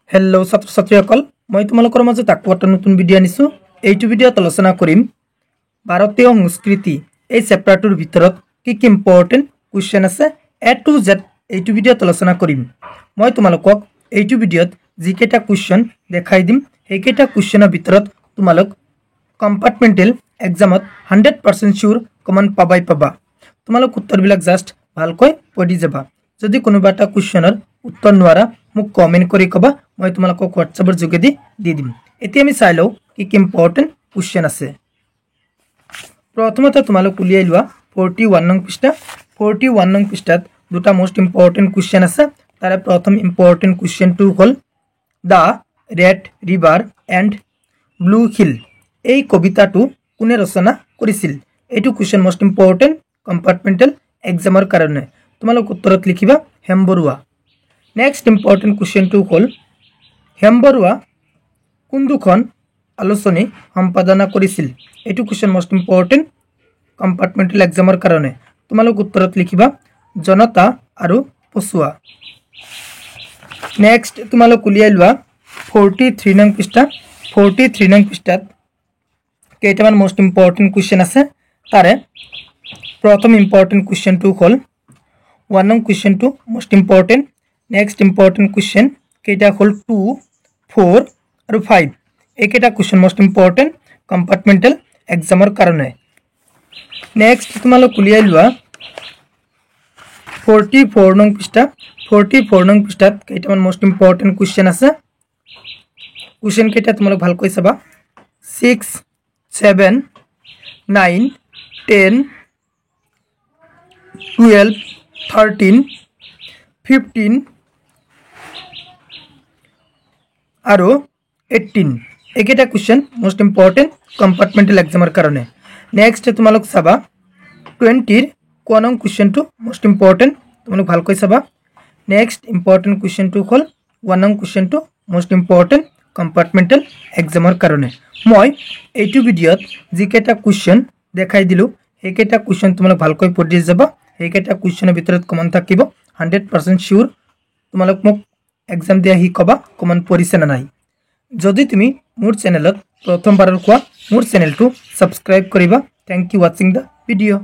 Hello छात्र छात्रीসকল मैं তোমালোকৰ মাজত আকৌ এটা নতুন ভিডিও আনিছো। এইটো ভিডিওত আলোচনা কৰিম ভাৰতীয় সংস্কৃতি এই চেপ্টাৰটোৰ ভিতৰত কি কি ইম্পৰ্টেন্ট কোৱেশ্চন আছে এ টু জেড এইটো ভিডিওত আলোচনা কৰিম। মই তোমালোকক এইটো ভিডিওত যিকেইটা কোৱেশ্চন দেখাই দিম সেইকেইটা কোৱেশ্চনৰ ভিতৰত তোমালোক কম্পাৰ্টমেন্টেল এক্সামত 100% শিওৰ কমন পাবা। তোমালোক উত্তৰবিলাক জাস্ট ভালকৈ পঢ়ি যাবা। যদি কোনোবা এটা কোৱেশ্চনৰ উত্তৰ নোৱাৰা মোক কমেন্ট কৰি কবা, মই তোমালোকক হোৱাটছএপৰ যোগেদি দি দিম। এতিয়া আমি চাই লও কি কি ইম্পৰ্টেন্ট কোৱেশ্চন আছে। প্ৰথমতে তোমালোক উলিয়াই লোৱা 41 নং পৃষ্ঠা। 41 নং পৃষ্ঠাত দুটা মোস্ট ইম্পৰ্টেন্ট কোৱেশ্চন আছে। তাৰে প্ৰথম ইম্পৰ্টেন্ট কোৱেশ্চনটো হ'ল the red river and blue hill এই কবিতাটো কোনে ৰচনা কৰিছিল। এইটো কোৱেশ্চন মোস্ট ইম্পৰ্টেন্ট কম্পাৰ্টমেন্টেল এক্সামৰ কাৰণে। তোমালোক উত্তৰত লিখিবা হেম বৰুৱা। নেক্সট ইম্পৰ্টেন্ট কোৱেশ্চনটো হ'ল হেম বৰুৱা কোন দুখন আলোচনী সম্পাদনা কৰিছিল। এইটো কোৱেশ্চন মোস্ট ইম্পৰ্টেন্ট কম্পাৰ্টমেন্টেল এক্সামৰ কাৰণে। তোমালোক উত্তৰত লিখিবা জনতা আৰু পছুৱা। নেক্সট তোমালোক উলিয়াই লোৱা 43 নং পৃষ্ঠা। 43 নং পৃষ্ঠাত কেইটামান মোস্ট ইম্পৰ্টেন্ট কোৱেশ্চন আছে। তাৰে প্ৰথম ইম্পৰ্টেন্ট কোৱেশ্চনটো হ'ল 1 নং কোৱেশ্চনটো most important. Next important question কেইটা হ'ল 2, 4 আৰু 5 এইকেইটা কোৱেশ্চন মোস্ট ইম্পৰ্টেন্ট কম্পাৰ্টমেন্টেল এক্সামৰ কাৰণে। নেক্সট তোমালোক উলিয়াই লোৱা 44 নং পৃষ্ঠা। 44 নং পৃষ্ঠাত কেইটামান মোস্ট ইম্পৰ্টেন্ট কোৱেশ্চন আছে। কোৱেশ্চন কেইটা তোমালোক ভালকৈ চাবা। 6, 7, 9, 10, 12, 13, 15 আৰু 18 এইকেইটা কোৱেশ্চন মোস্ট ইম্পৰ্টেন্ট কম্পাৰ্টমেন্টেল এক্সামৰ কাৰণে। নেক্সট তোমালোক চাবা 20 ক নং কোৱেশ্চনটো মোস্ট ইম্পৰ্টেন্ট, তোমালোক ভালকৈ চাবা। নেক্সট ইম্পৰ্টেন্ট কোৱেশ্চনটো হ'ল 1 নং কোৱেশ্চনটো মোস্ট ইম্পৰ্টেন্ট কম্পাৰ্টমেন্টেল এক্সামৰ কাৰণে। মই এইটো ভিডিওত যিকেইটা কোৱেশ্চন দেখাই দিলো সেইকেইটা কোৱেশ্চন তোমালোক ভালকৈ পঢ়ি যাবা। সেইকেইটা কোৱেশ্চনৰ ভিতৰত কমন থাকিব 100% শিওর। তোমালোক মোক এক্সাম দিয়া হি কবা কমন পঢ়িছে না নাই। যদি তুমি মোৰ চেনেলত প্ৰথমবাৰৰ কোৱা মোৰ চেনেলটো সাবস্ক্ৰাইব কৰিবা। Thank you watching the video.